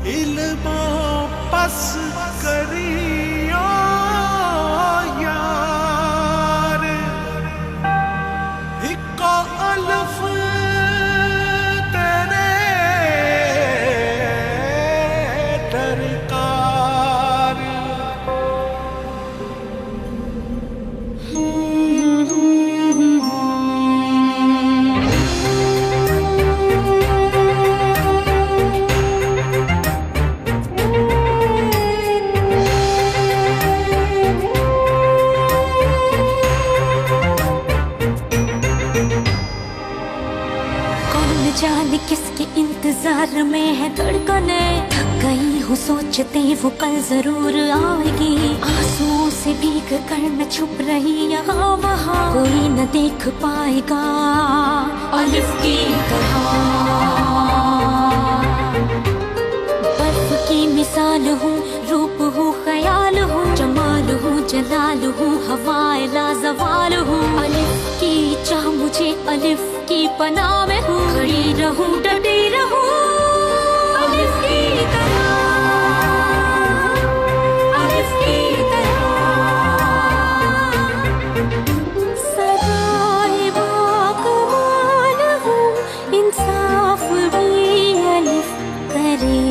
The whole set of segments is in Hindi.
इल्मो पस करियो यार इको अल्फ तेरे दरकार जाने किसके इंतजार में है धड़कने, थक गई हूँ सोचते वो कल जरूर आएगी। आंसुओं से भीग कर मैं छुप रही यहाँ वहाँ, कोई न देख पाएगा अलिफ की तरह। बर्फ की मिसाल हूँ, रूप हूँ, ख्याल हूँ, जमाल हूँ, जलाल हूँ, हवाए लाजवाल हूँ। अलिफ की चाह मुझे अलिफ की पनाह में हूँ, खड़ी रहूं डटी रहूं अलिफ की तरह, अलिफ की तरह। सदाए बाकमाल हूँ, इंसाफ भी अलिफ करे,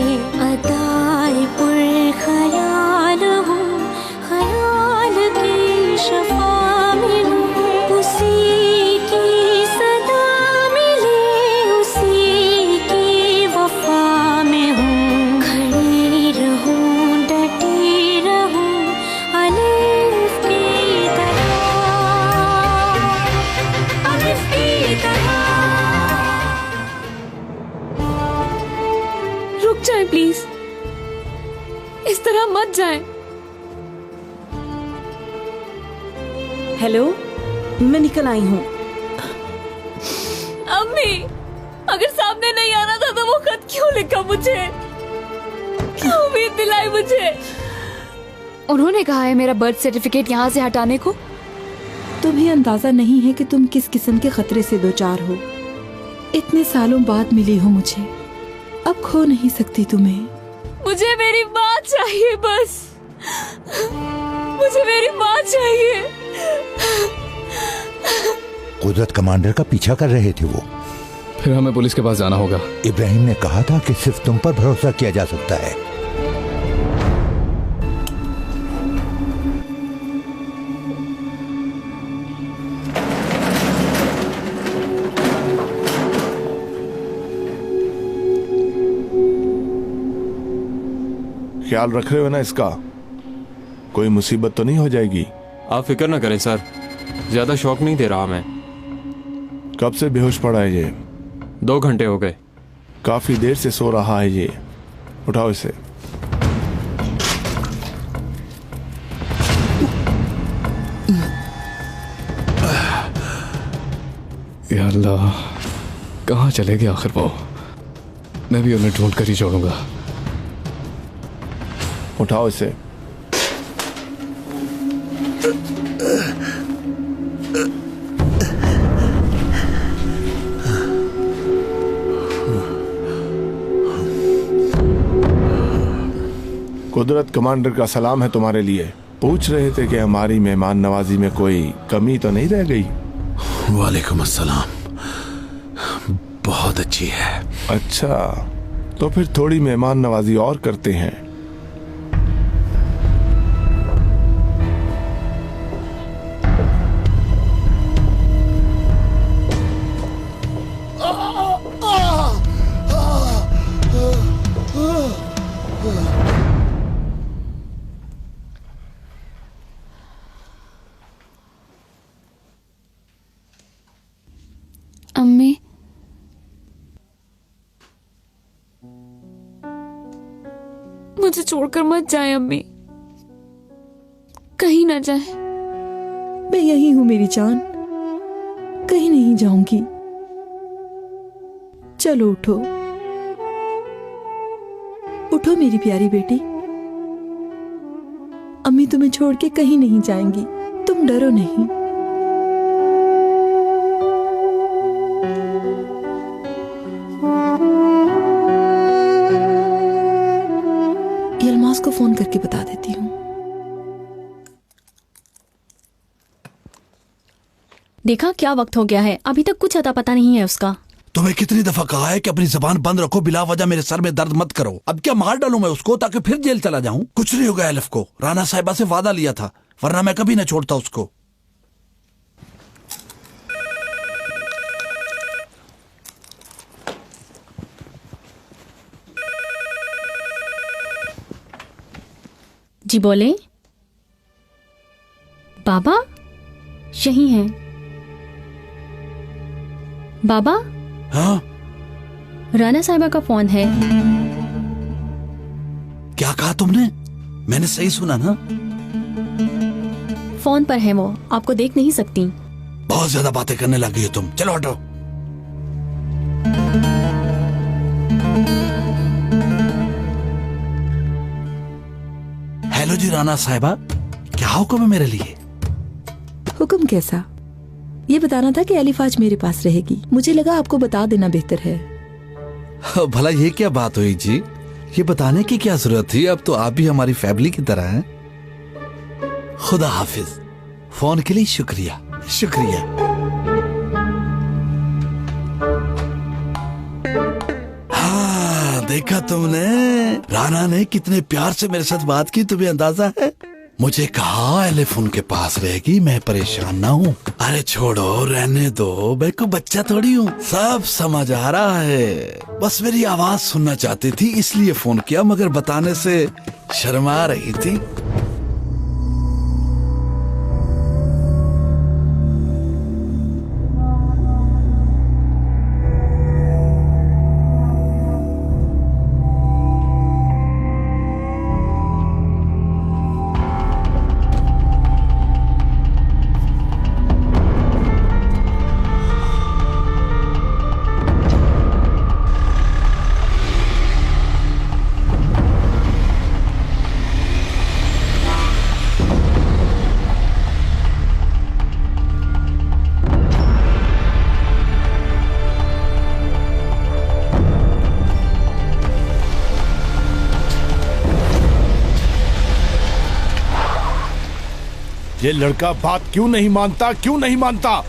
अदाए पुरख्याल हूँ, ख्याल की शफा में हूँ, उसी की सदा मिले, उसी की वफा में हूँ। खड़ी रहूं डटी रहूं अलिफ की तरह, अलिफ की तरह। रुक जाए प्लीज, इस तरह मत जाए। हेलो, मैं निकल आई हूँ। अम्मी, अगर सामने नहीं आना था तो वो खत क्यों लिखा मुझे, क्यों उम्मीद दिलाई मुझे? उन्होंने कहा है मेरा बर्थ सर्टिफिकेट यहाँ से हटाने को। तुम्हें अंदाजा नहीं है कि तुम किस किस्म के खतरे से दो चार हो। इतने सालों बाद मिली हो मुझे, अब खो नहीं सकती तुम्हें। मुझे मेरी माँ चाहिए, बस मुझे मेरी माँ चाहिए। कुदरत कमांडर का पीछा कर रहे थे वो। फिर हमें पुलिस के पास जाना होगा। इब्राहिम ने कहा था कि सिर्फ तुम पर भरोसा किया जा सकता है। ख्याल रख रहे हो ना इसका? कोई मुसीबत तो नहीं हो जाएगी? आप फिक्र ना करें सर, ज्यादा शौक नहीं दे रहा मैं। कब से बेहोश पड़ा है ये? 2 घंटे हो गए। काफी देर से सो रहा है ये। उठाओ इसे। या अल्लाह, कहाँ चले गए आखिर वो? मैं भी उन्हें ढूंढ कर ही छोड़ूंगा। उठाओ इसे। कुदरत कमांडर का सलाम है तुम्हारे लिए। पूछ रहे थे कि हमारी मेहमान नवाजी में कोई कमी तो नहीं रह गई? वालेकुम अस्सलाम, बहुत अच्छी है। अच्छा, तो फिर थोड़ी मेहमान नवाजी और करते हैं। अम्मी, मुझे छोड़कर मत जाए अम्मी, कहीं ना जाए। मैं यही हूँ मेरी जान, कहीं नहीं जाऊंगी। चलो उठो, उठो मेरी प्यारी बेटी। अम्मी तुम्हें छोड़ के कहीं नहीं जाएंगी, तुम डरो नहीं। करके बता देती हूँ। देखा क्या वक्त हो गया है, अभी तक कुछ अता पता नहीं है उसका। तुम्हें कितनी दफा कहा है कि अपनी जबान बंद रखो, बिला वजह मेरे सर में दर्द मत करो। अब क्या मार डालूं मैं उसको ताकि फिर जेल चला जाऊं? कुछ नहीं होगा एलिफ को, राना साहिबा से वादा लिया था, वरना मैं कभी न छोड़ता उसको। जी बोले। बाबा यही हैं। बाबा। हाँ? राना साहिबा का फोन है। क्या कहा तुमने? मैंने सही सुना ना? फोन पर है वो, आपको देख नहीं सकती। बहुत ज्यादा बातें करने लगी हो तुम, चलो हटो। हेलो जी राना साहिबा, क्या हुक्म है मेरे लिए? हुक्म कैसा? ये बताना था कि एलिफ आज मेरे पास रहेगी। मुझे लगा आपको बता देना बेहतर है। भला ये क्या बात हुई जी? ये बताने की क्या जरूरत थी? अब तो आप भी हमारी फैमिली की तरह हैं। खुदा हाफिज। फोन के लिए शुक्रिया शुक्रिया। हाँ देखा तुमने, राना ने कितने प्यार से मेरे साथ बात की, तुम्हें अंदाजा है? मुझे कहा एलिफ उनके पास रहेगी, मैं परेशान ना हूँ। अरे छोड़ो, रहने दो, मैं को बच्चा थोड़ी हूँ, सब समझ आ रहा है। बस मेरी आवाज सुनना चाहती थी इसलिए फोन किया, मगर बताने से शर्मा रही थी। ये लड़का बात क्यों नहीं मानता, क्यों नहीं मानता?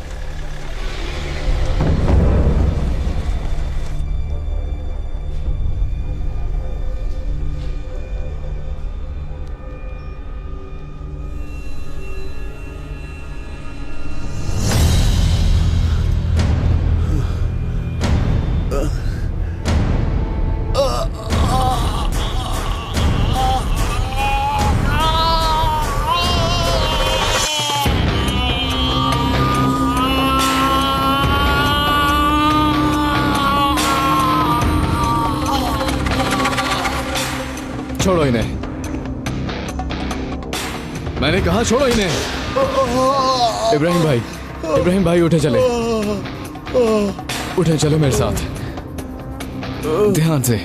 छोड़ो इन्हें, मैंने कहा छोड़ो इन्हें। इब्राहिम भाई उठे चले, उठे चलो मेरे साथ, ध्यान से।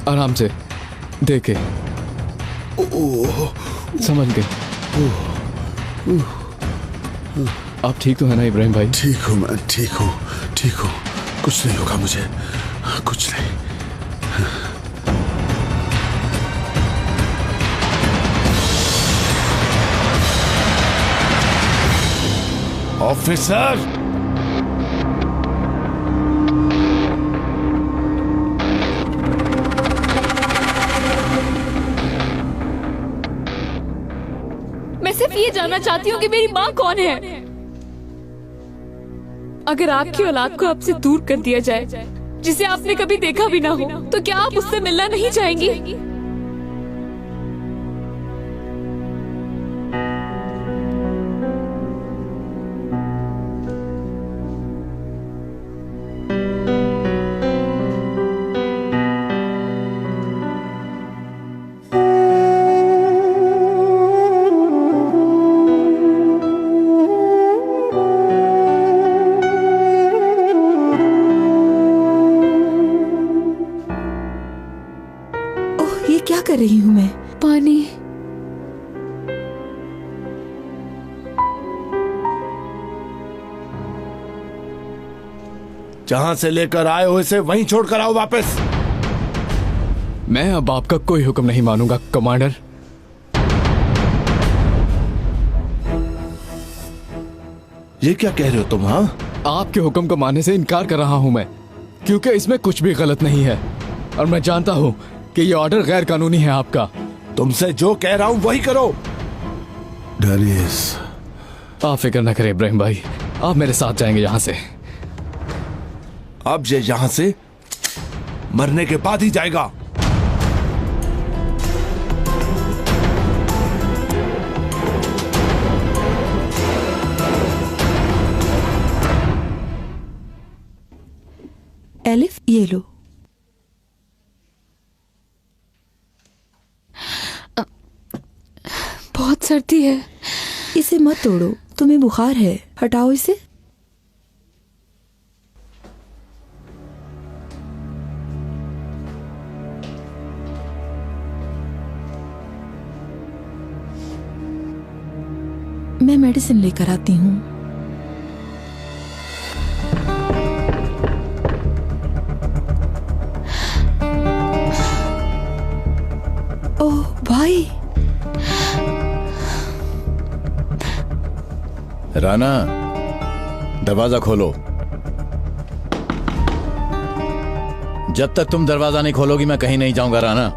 आराम से, देखे, समझ गए। आप ठीक तो है ना इब्राहिम भाई? ठीक हूँ मैं, ठीक हूँ, ठीक हूँ, कुछ नहीं होगा मुझे, कुछ नहीं। ऑफिसर, मैं सिर्फ ये जानना चाहती हूँ कि मेरी माँ कौन है। अगर आपकी औलाद को आपसे दूर कर दिया जाए, जिसे आपने कभी देखा भी ना हो, तो क्या आप उससे मिलना नहीं चाहेंगी? पानी। जहां से लेकर आए हो इसे वहीं छोड़कर आओ वापस। मैं अब आपका कोई हुक्म नहीं मानूंगा कमांडर। ये क्या कह रहे हो तुम? हाँ, आपके हुक्म को मानने से इनकार कर रहा हूं मैं, क्योंकि इसमें कुछ भी गलत नहीं है और मैं जानता हूं कि ये ऑर्डर गैर कानूनी है आपका। तुमसे जो कह रहा हूं वही करो। डेनिस, आप फिक्र न करें इब्राहिम भाई, आप मेरे साथ जाएंगे यहां से। अब ये यहां से मरने के बाद ही जाएगा। एलिफ, ये लो। बहुत सर्दी है। इसे मत तोड़ो, तुम्हें बुखार है, हटाओ इसे। मैं मेडिसिन लेकर आती हूँ। ओह भाई। राना, दरवाजा खोलो। जब तक तुम दरवाजा नहीं खोलोगी मैं कहीं नहीं जाऊंगा राना।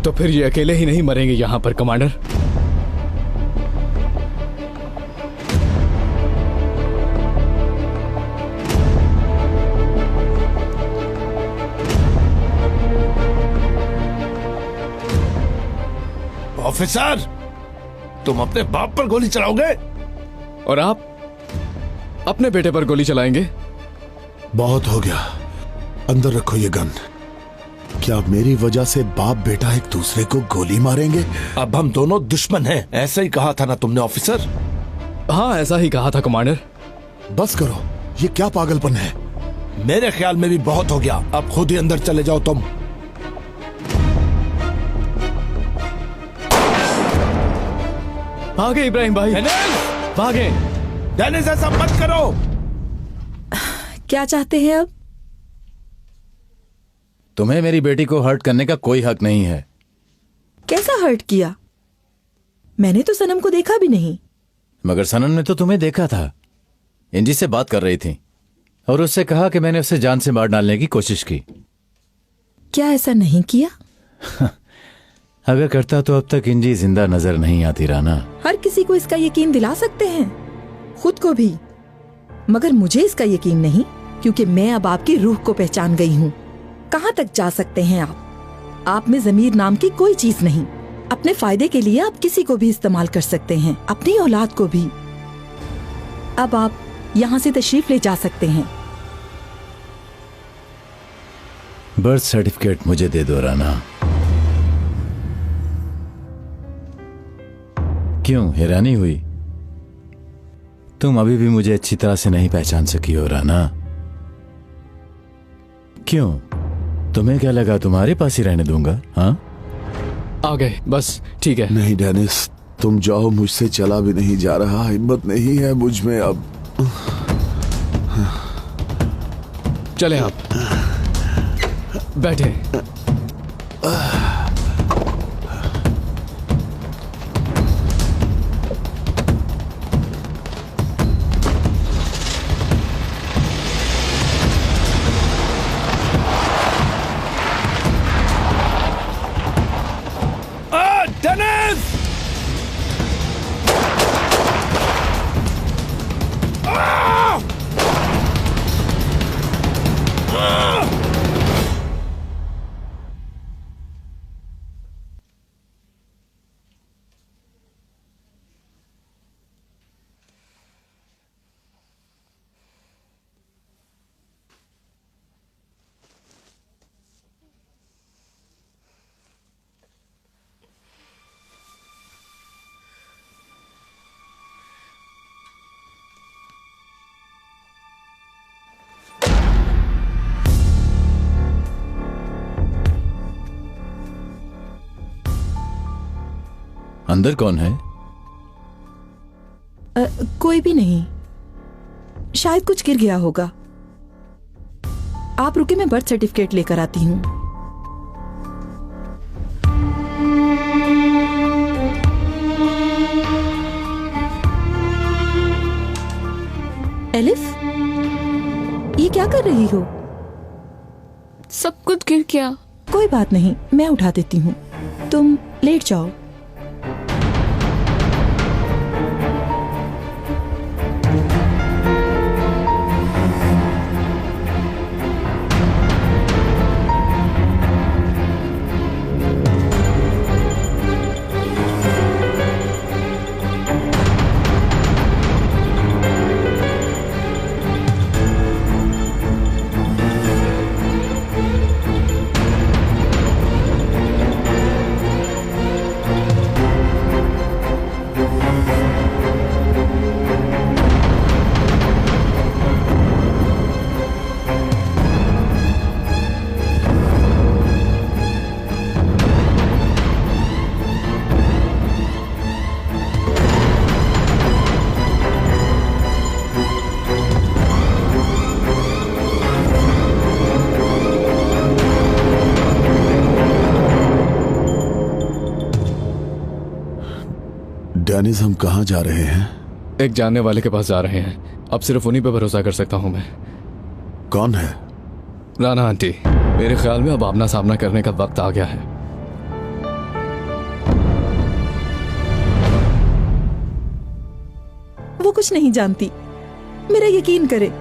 तो फिर ये अकेले ही नहीं मरेंगे यहां पर कमांडर। ऑफिसर, तुम अपने बाप पर गोली चलाओगे? और आप अपने बेटे पर गोली चलाएंगे? बहुत हो गया, अंदर रखो ये गन। क्या मेरी वजह से बाप बेटा एक दूसरे को गोली मारेंगे? अब हम दोनों दुश्मन हैं, ऐसा ही कहा था ना तुमने ऑफिसर? हाँ, ऐसा ही कहा था कमांडर। बस करो, ये क्या पागलपन है? मेरे ख्याल में भी बहुत हो गया, अब खुद ही अंदर चले जाओ तुम। भागे इब्राहिम भाई, भागे। डेनिस, ऐसा मत करो। क्या चाहते हैं अब? तुम्हें मेरी बेटी को हर्ट करने का कोई हक नहीं है। कैसा हर्ट किया? मैंने तो सनम को देखा भी नहीं। मगर सनम ने तो तुम्हें देखा था, इंजी से बात कर रही थी और उससे कहा कि मैंने उसे जान से मार डालने की कोशिश की। क्या ऐसा नहीं किया? अगर करता तो अब तक इंजी जिंदा नजर नहीं आती राना। हर किसी को इसका यकीन दिला सकते हैं, खुद को भी, मगर मुझे इसका यकीन नहीं, क्योंकि मैं अब आपकी रूह को पहचान गई हूँ। कहाँ तक जा सकते हैं आप में ज़मीर नाम की कोई चीज नहीं। अपने फायदे के लिए आप किसी को भी इस्तेमाल कर सकते हैं, अपनी औलाद को भी। अब आप यहाँ से तशरीफ ले जा सकते हैं। बर्थ सर्टिफिकेट मुझे दे दो राना। क्यों हैरानी हुई? तुम अभी भी मुझे अच्छी तरह से नहीं पहचान सकी हो राना। क्यों, तुम्हें क्या लगा तुम्हारे पास ही रहने दूंगा? हाँ, आ गए, बस ठीक है। नहीं डेनिस, तुम जाओ, मुझसे चला भी नहीं जा रहा, हिम्मत नहीं है मुझ में अब। चले आप, बैठे। डेनिस! अंदर कौन है? कोई भी नहीं, शायद कुछ गिर गया होगा। आप रुके, मैं बर्थ सर्टिफिकेट लेकर आती हूँ। एलिफ, ये क्या कर रही हो? सब कुछ गिर गया। कोई बात नहीं, मैं उठा देती हूँ, तुम लेट जाओ। डेनिस, हम कहाँ जा रहे हैं? एक जानने वाले के पास जा रहे हैं। अब सिर्फ उन्हीं पे भरोसा कर सकता हूँ मैं। कौन है? राना आंटी। मेरे ख्याल में अब आमना सामना करने का वक्त आ गया है। वो कुछ नहीं जानती, मेरा यकीन करे,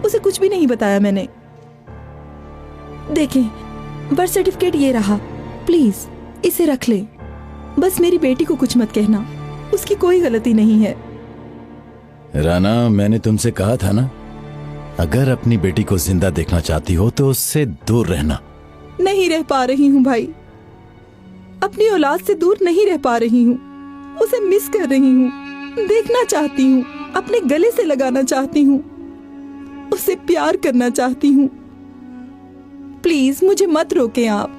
उसे कुछ भी नहीं बताया मैंने। देखें, बर्थ सर्टिफिकेट ये रहा, प्लीज इसे रख ले। बस मेरी बेटी को कुछ मत कहना, उसकी कोई गलती नहीं है। राना, मैंने तुमसे कहा था ना, अगर अपनी बेटी को जिंदा देखना चाहती हो तो उससे दूर रहना। नहीं रह पा रही हूँ भाई, अपनी औलाद से दूर नहीं रह पा रही हूँ। उसे मिस कर रही हूँ, देखना चाहती हूँ, अपने गले से लगाना चाहती हूँ, उसे प्यार करना चाहती हूँ। प्लीज मुझे मत रोकें आप।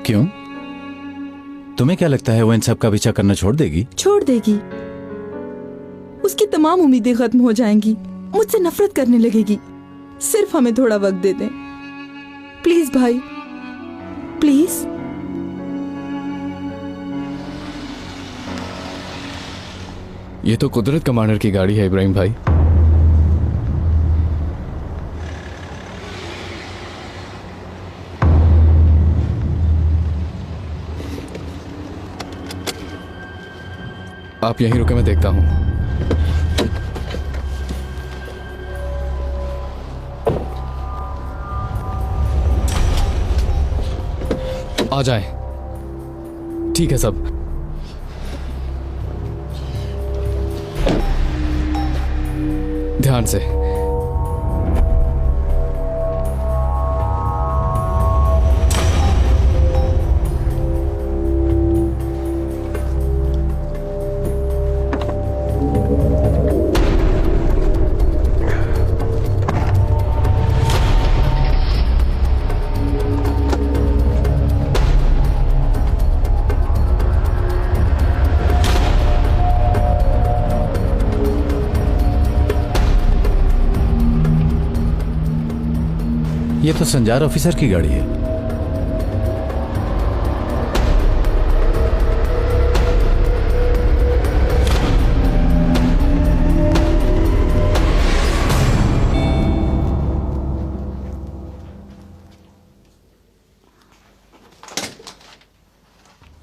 क्यों? तुम्हें क्या लगता है वो इन सब का पीछा करना छोड़ देगी? छोड़ देगी, उसकी तमाम उम्मीदें खत्म हो जाएंगी, मुझसे नफरत करने लगेगी। सिर्फ हमें थोड़ा वक्त दे दें प्लीज भाई, प्लीज। ये तो कुदरत कमांडर की गाड़ी है इब्राहिम भाई। आप यहीं रुके, मैं देखता हूं। आ जाए। ठीक है सब। ध्यान से। ये तो संजार ऑफिसर की गाड़ी है।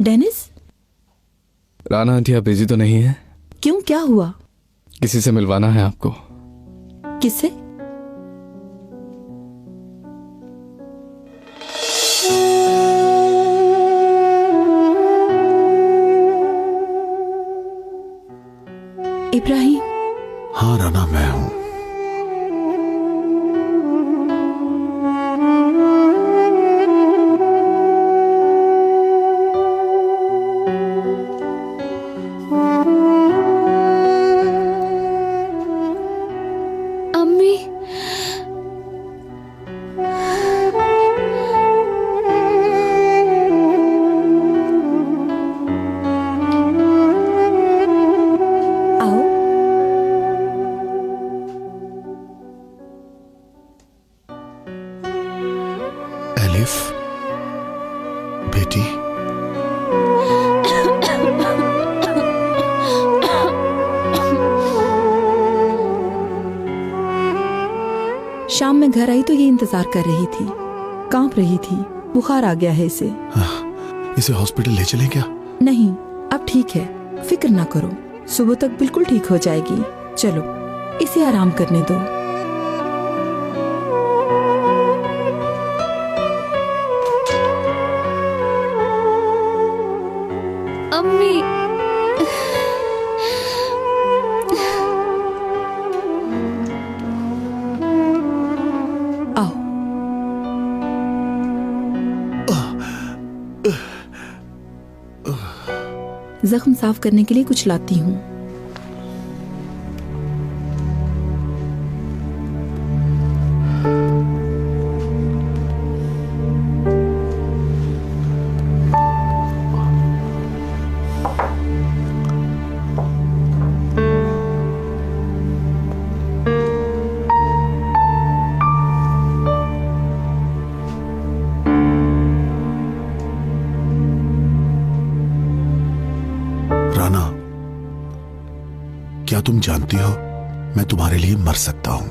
डेनिस, राना आंटी आप बिजी तो नहीं है? क्यों, क्या हुआ? किसी से मिलवाना है आपको। किससे? इब्राहिम। हाँ राना, मैं हूं। अम्मी, मैं घर आई तो ये इंतजार कर रही थी, कांप रही थी। बुखार आ गया है इसे। इसे हॉस्पिटल ले चलें क्या? नहीं, अब ठीक है, फिक्र ना करो, सुबह तक बिल्कुल ठीक हो जाएगी। चलो इसे आराम करने दो। अम्मी, आओ। जख्म साफ करने के लिए कुछ लाती हूँ। राना, क्या तुम जानती हो मैं तुम्हारे लिए मर सकता हूं?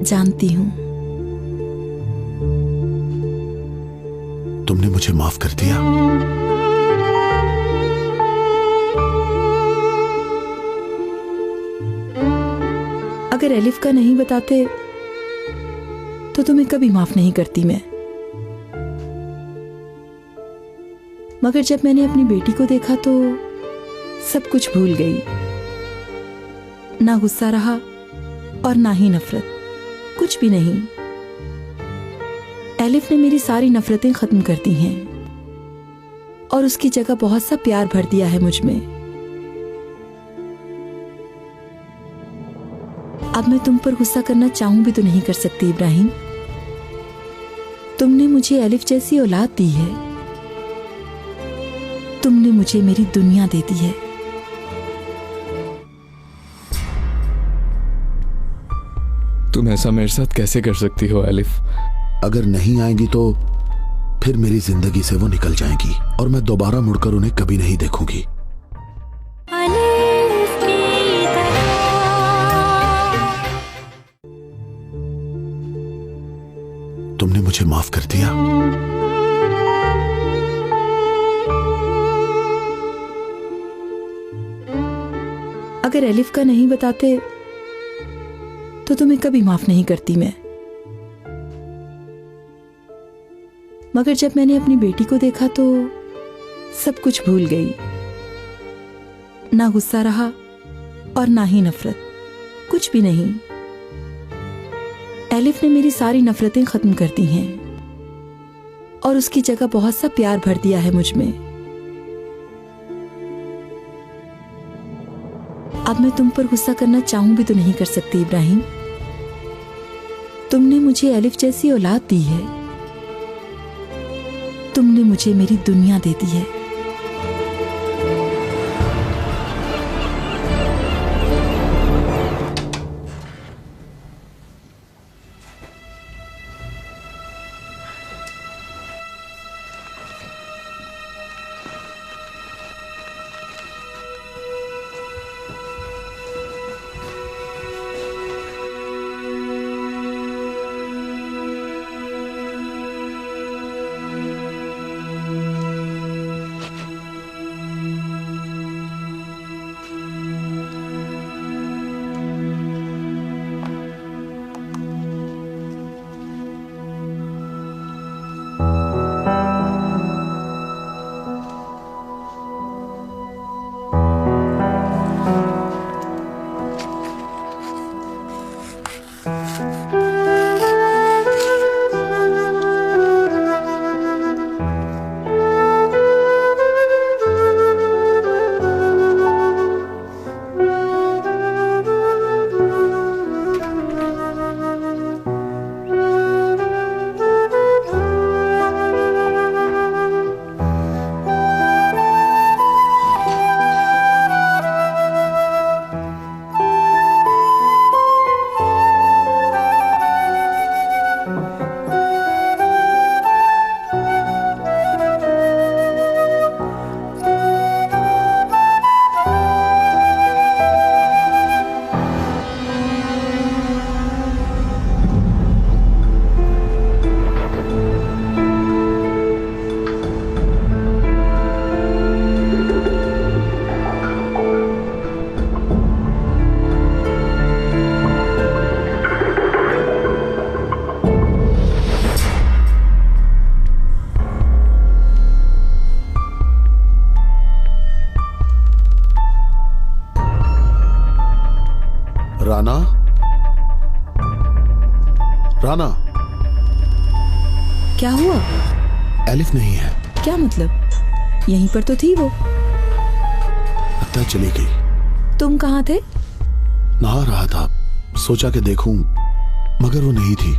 जानती हूँ। तुमने मुझे माफ कर दिया? अगर एलिफ का नहीं बताते तो तुम्हें कभी माफ नहीं करती मैं। मगर जब मैंने अपनी बेटी को देखा तो सब कुछ भूल गई। ना गुस्सा रहा और ना ही नफरत, कुछ भी नहीं। एलिफ ने मेरी सारी नफरतें खत्म कर दी हैं और उसकी जगह बहुत सा प्यार भर दिया है मुझ में। अब मैं तुम पर गुस्सा करना चाहूं भी तो नहीं कर सकती इब्राहिम। तुमने मुझे एलिफ जैसी औलाद दी है, तुमने मुझे मेरी दुनिया दे दी है। तुम ऐसा मेरे साथ कैसे कर सकती हो एलिफ? अगर नहीं आएंगी तो फिर मेरी जिंदगी से वो निकल जाएंगी और मैं दोबारा मुड़कर उन्हें कभी नहीं देखूंगी। अलिफ की तरह तुमने मुझे माफ कर दिया? अगर एलिफ का नहीं बताते तो तुम्हें कभी माफ नहीं करती मैं। मगर जब मैंने अपनी बेटी को देखा तो सब कुछ भूल गई। ना गुस्सा रहा और ना ही नफरत, कुछ भी नहीं। एलिफ ने मेरी सारी नफरतें खत्म कर दी हैं और उसकी जगह बहुत सा प्यार भर दिया है मुझ में। अब मैं तुम पर गुस्सा करना चाहूं भी तो नहीं कर सकती इब्राहिम। तुमने मुझे एलिफ जैसी औलाद दी है, तुमने मुझे मेरी दुनिया दे दी है। राना, राना, क्या हुआ? एलिफ नहीं है। क्या मतलब? यहीं पर तो थी वो। लगता है चली गई। तुम कहाँ थे? नहा रहा था, सोचा कि देखूं, मगर वो नहीं थी।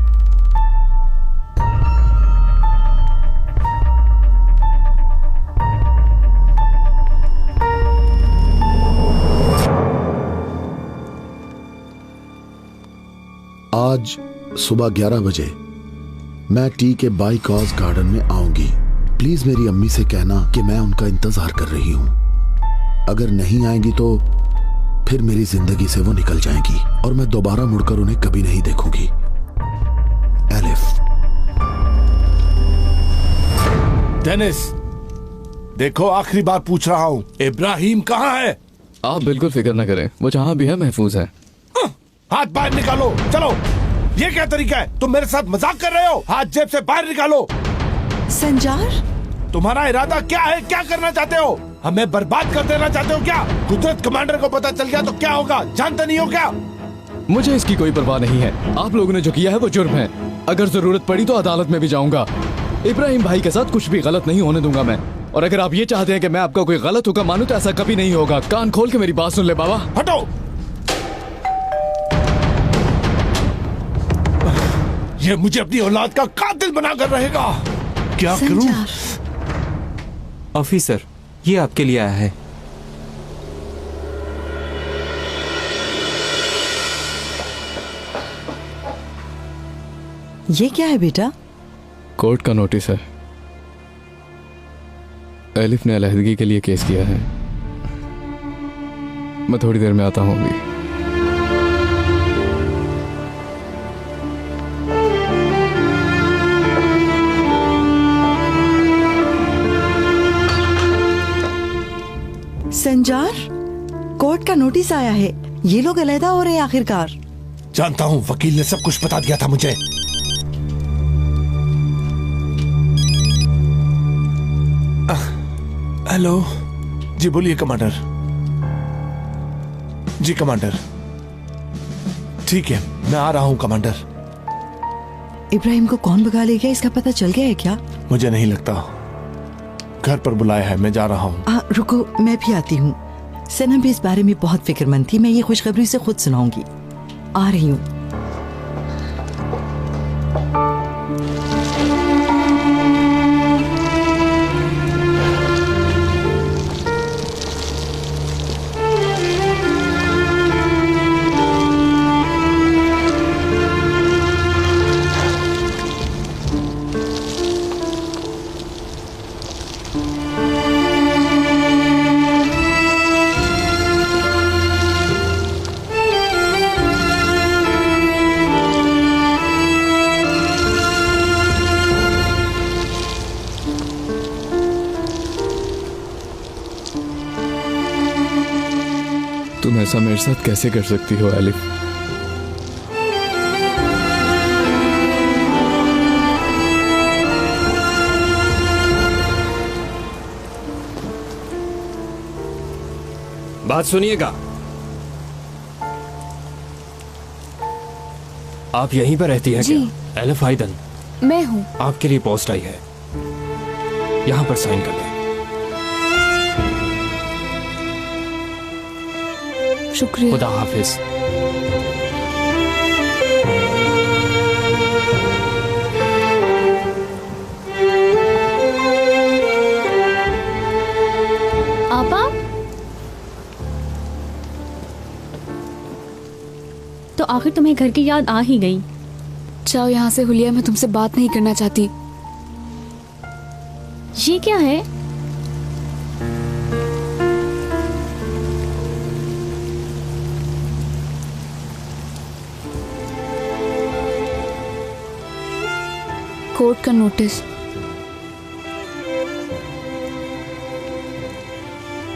आज सुबह 11 बजे मैं टी के बाई कॉज गार्डन में आऊंगी। प्लीज मेरी अम्मी से कहना कि मैं उनका इंतजार कर रही हूं। अगर नहीं आएंगी तो फिर मेरी जिंदगी से वो निकल जाएंगी और मैं दोबारा मुड़कर उन्हें कभी नहीं देखूंगी। एलिफ। डेनिस, देखो आखिरी बार पूछ रहा हूं, इब्राहिम कहाँ है? आप बिल्कुल फिक्र न करें, वो जहाँ भी है महफूज है। हाथ बाहर निकालो, चलो। ये क्या तरीका है? तुम मेरे साथ मजाक कर रहे हो? हाथ जेब से बाहर निकालो। संजार, तुम्हारा इरादा क्या है? क्या करना चाहते हो? हमें बर्बाद कर देना चाहते हो क्या? कुदरत कमांडर को पता चल गया तो क्या होगा? जानते नहीं हो क्या? मुझे इसकी कोई परवाह नहीं है। आप लोगों ने जो किया है वो जुर्म है। अगर जरूरत पड़ी तो अदालत में भी जाऊंगा। इब्राहिम भाई के साथ कुछ भी गलत नहीं होने दूंगा मैं। और अगर आप ये चाहते हैं कि मैं आपका कोई गलत हुक्म मानूं तो ऐसा कभी नहीं होगा। कान खोल के मेरी बात सुन ले बाबा। हटो। ये मुझे अपनी औलाद का कातिल बनाकर रहेगा। क्या करूं? ऑफिसर, ये आपके लिए आया है। ये क्या है बेटा? कोर्ट का नोटिस है। एलिफ ने अलहदगी के लिए केस किया है। मैं थोड़ी देर में आता हूँ अभी। संजार, कोर्ट का नोटिस आया है। ये लोग अलहदा हो रहे हैं आखिरकार। जानता हूँ, वकील ने सब कुछ बता दिया था मुझे। हेलो जी, बोलिए कमांडर। जी कमांडर, ठीक है, मैं आ रहा हूँ कमांडर। इब्राहिम को कौन भगा ले गया, इसका पता चल गया है क्या? मुझे नहीं लगता। घर पर बुलाया है, मैं जा रहा हूँ। रुको, मैं भी आती हूँ। सनम भी इस बारे में बहुत फिक्रमंद थी। मैं ये खुशखबरी से खुद सुनाऊंगी। आ रही हूँ। तुम ऐसा मेरे साथ कैसे कर सकती हो एलिफ? बात सुनिएगा। आप यहीं पर रहती हैं क्या? एलिफ हाइदन, मैं हूँ। आपके लिए पोस्ट आई है, यहाँ पर साइन कर दें। शुक्रिया। खुदा हाफिज। आपा, तो आखिर तुम्हें घर की याद आ ही गई। जाओ यहाँ से हुलिया, मैं तुमसे बात नहीं करना चाहती। ये क्या है? कोर्ट का नोटिस।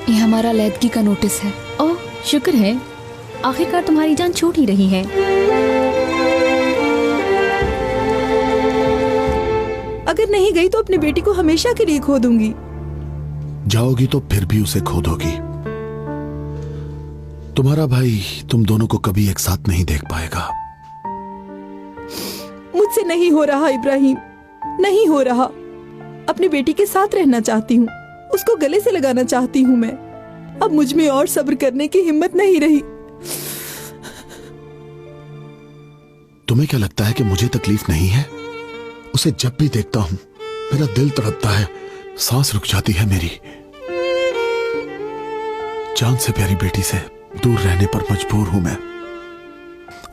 ये हमारा अलहदगी का नोटिस है। ओह, शुक्र है, आखिरकार तुम्हारी जान छूट ही रही है। अगर नहीं गई तो अपनी बेटी को हमेशा के लिए खो दूंगी। जाओगी तो फिर भी उसे खो दोगी। तुम्हारा भाई तुम दोनों को कभी एक साथ नहीं देख पाएगा। मुझसे नहीं हो रहा इब्राहिम, नहीं हो रहा। अपनी बेटी के साथ रहना चाहती हूँ, उसको गले से लगाना चाहती हूँ मैं। अब मुझ में और सब्र करने की हिम्मत नहीं रही। तुम्हें क्या लगता है कि मुझे तकलीफ नहीं है? उसे जब भी देखता हूं मेरा दिल तड़पता है, सांस रुक जाती है मेरी। जान से प्यारी बेटी से दूर रहने पर मजबूर हूं मैं।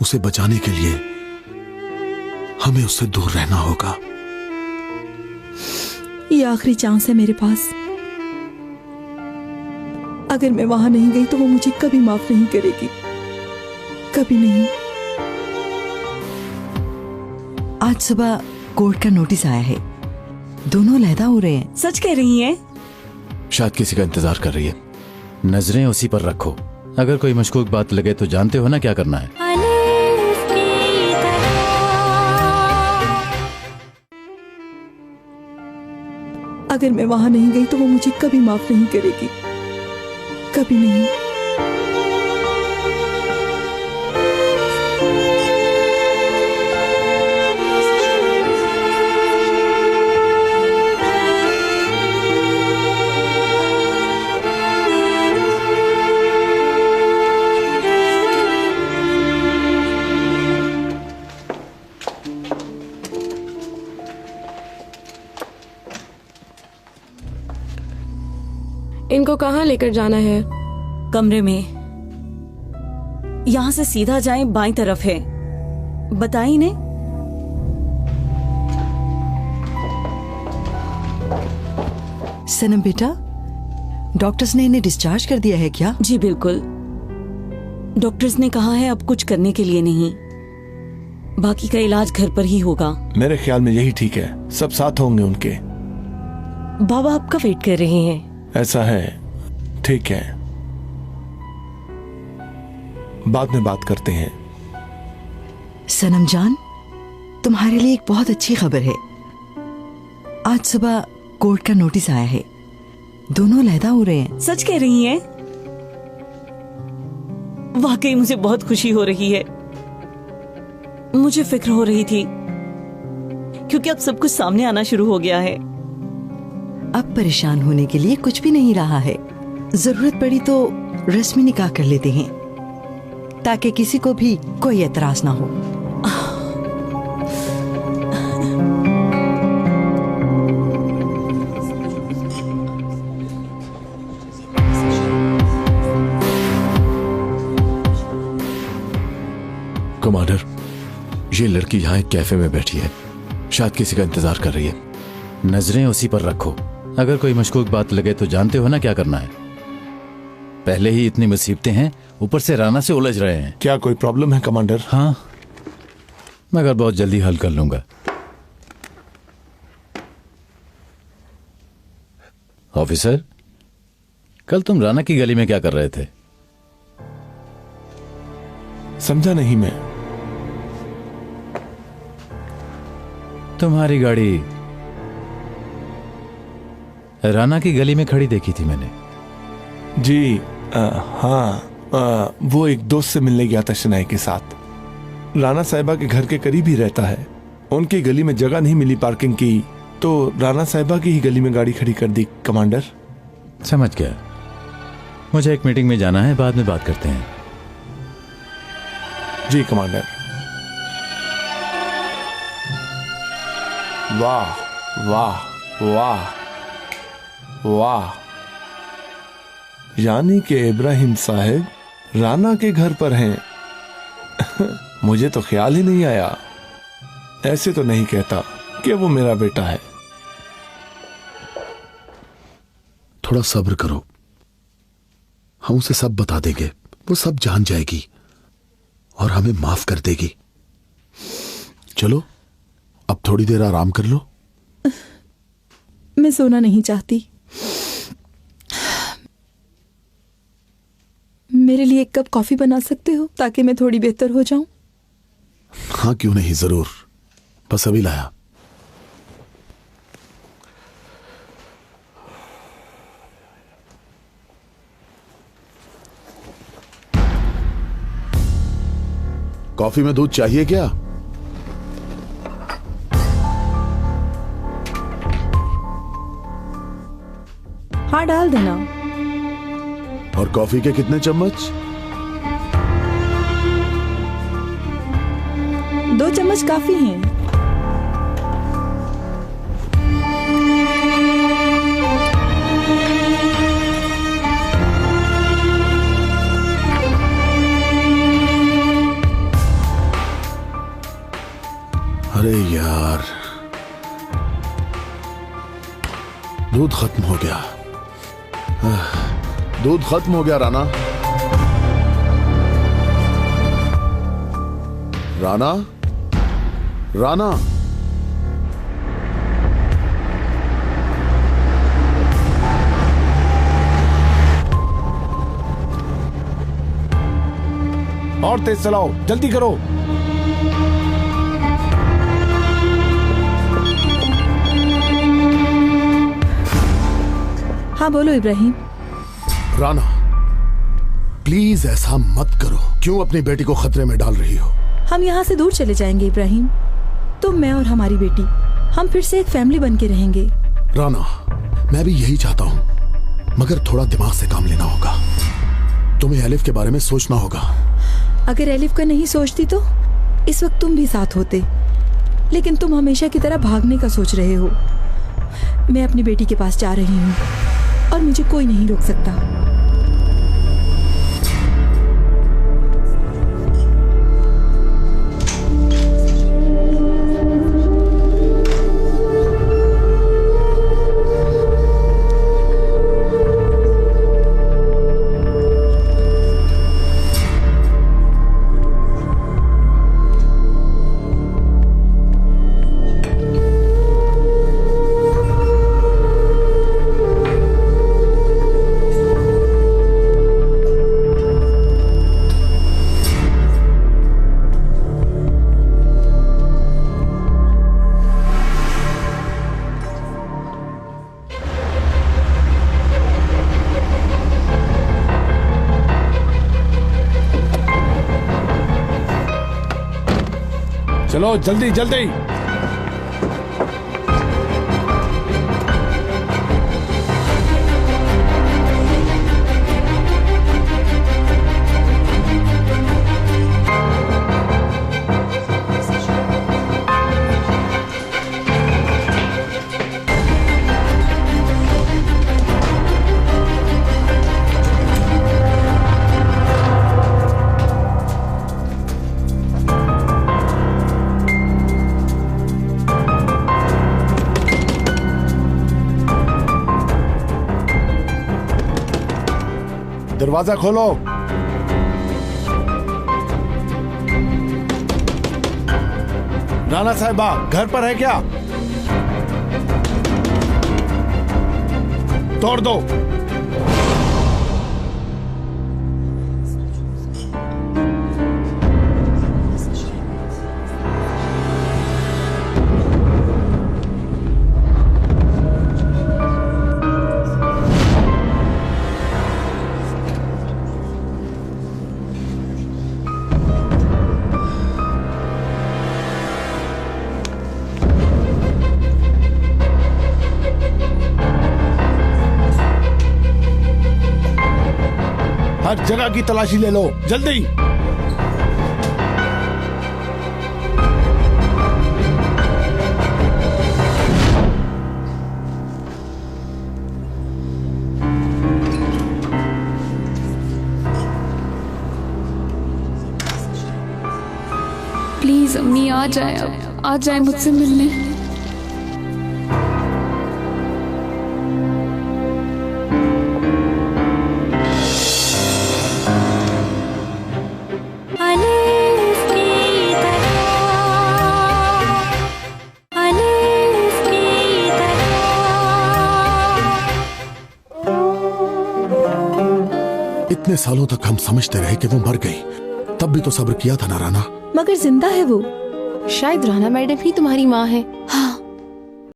उसे बचाने के लिए हमें उससे दूर रहना होगा। ये आखिरी चांस है मेरे पास। अगर मैं वहां नहीं गई तो वो मुझे कभी माफ नहीं करेगी, कभी नहीं। आज सुबह कोर्ट का नोटिस आया है, दोनों अलहदा हो रहे हैं। सच कह रही हैं? शायद किसी का इंतजार कर रही है। नजरें उसी पर रखो, अगर कोई मशकूक बात लगे तो जानते हो ना क्या करना है। अलिफ की तरह अगर मैं वहां नहीं गई तो वो मुझे कभी माफ नहीं करेगी, कभी नहीं। इनको कहाँ लेकर जाना है? कमरे में। यहाँ से सीधा जाएं, बाईं तरफ है। बताई ने? सनम बेटा, डॉक्टर्स ने इन्हें डिस्चार्ज कर दिया है क्या? जी बिल्कुल। डॉक्टर्स ने कहा है अब कुछ करने के लिए नहीं, बाकी का इलाज घर पर ही होगा। मेरे ख्याल में यही ठीक है, सब साथ होंगे उनके। बाबा आपका वेट कर रहे हैं। ऐसा है, ठीक है, बाद में बात करते हैं। सनम जान, तुम्हारे लिए एक बहुत अच्छी खबर है। आज सुबह कोर्ट का नोटिस आया है, दोनों अलहदा हो रहे हैं। सच कह रही हैं? वाकई मुझे बहुत खुशी हो रही है। मुझे फिक्र हो रही थी क्योंकि अब सब कुछ सामने आना शुरू हो गया है। अब परेशान होने के लिए कुछ भी नहीं रहा है। जरूरत पड़ी तो रस्मी निकाह कर लेते हैं ताकि किसी को भी कोई एतराज ना हो। कमांडर, ये लड़की यहाँ एक कैफे में बैठी है, शायद किसी का इंतजार कर रही है। नजरें उसी पर रखो, अगर कोई मशकूक बात लगे तो जानते हो ना क्या करना है। पहले ही इतनी मुसीबतें हैं, ऊपर से राना से उलझ रहे हैं। क्या कोई प्रॉब्लम है कमांडर? हाँ, मगर बहुत जल्दी हल कर लूंगा। ऑफिसर, कल तुम राना की गली में क्या कर रहे थे? समझा नहीं मैं। तुम्हारी गाड़ी राना की गली में खड़ी देखी थी मैंने। जी हाँ, वो एक दोस्त से मिलने गया था शनाई के साथ। राना साहिबा के घर के करीब ही रहता है। उनकी गली में जगह नहीं मिली पार्किंग की, तो राना साहिबा की ही गली में गाड़ी खड़ी कर दी कमांडर। समझ गया। मुझे एक मीटिंग में जाना है, बाद में बात करते हैं। जी कमांडर। वाह वाह वाह वाह, यानी कि इब्राहिम साहब राना के घर पर हैं। मुझे तो ख्याल ही नहीं आया। ऐसे तो नहीं कहता कि वो मेरा बेटा है। थोड़ा सब्र करो, हम उसे सब बता देंगे। वो सब जान जाएगी और हमें माफ कर देगी। चलो अब थोड़ी देर आराम कर लो। मैं सोना नहीं चाहती। मेरे लिए एक कप कॉफी बना सकते हो ताकि मैं थोड़ी बेहतर हो जाऊं? हाँ क्यों नहीं, जरूर, बस अभी लाया। कॉफी में दूध चाहिए क्या? हाँ डाल देना। और कॉफी के कितने चम्मच? 2 चम्मच काफी हैं। अरे यार, दूध खत्म हो गया। दूध खत्म हो गया राना। राना, राना, और तेज चलाओ, जल्दी करो। हाँ बोलो इब्राहिम। राना, प्लीज ऐसा मत करो। क्यों अपनी बेटी को खतरे में डाल रही हो? हम यहाँ से दूर चले जाएंगे इब्राहिम। तुम, मैं और हमारी बेटी, हम फिर से एक फैमिली बन के रहेंगे। राना, मैं भी यही चाहता हूँ, मगर थोड़ा दिमाग से काम लेना होगा। तुम्हें एलिफ के बारे में सोचना होगा। अगर एलिफ का नहीं सोचती तो इस वक्त तुम भी साथ होते, लेकिन तुम हमेशा की तरह भागने का सोच रहे हो। मैं अपनी बेटी के पास जा रही हूँ और मुझे कोई नहीं रोक सकता। चलो जल्दी जल्दी। दरवाजा खोलो। राना साहिबा घर पर है क्या? तोड़ दो। हर जगह की तलाशी ले लो, जल्दी। प्लीज अम्मी आ जाए, अब आ जाए मुझसे मिलने। इतने सालों तक हम समझते रहे कि वो मर गई, तब भी तो सब्र किया था ना राना। मगर जिंदा है वो। शायद राना मैडम ही तुम्हारी माँ है।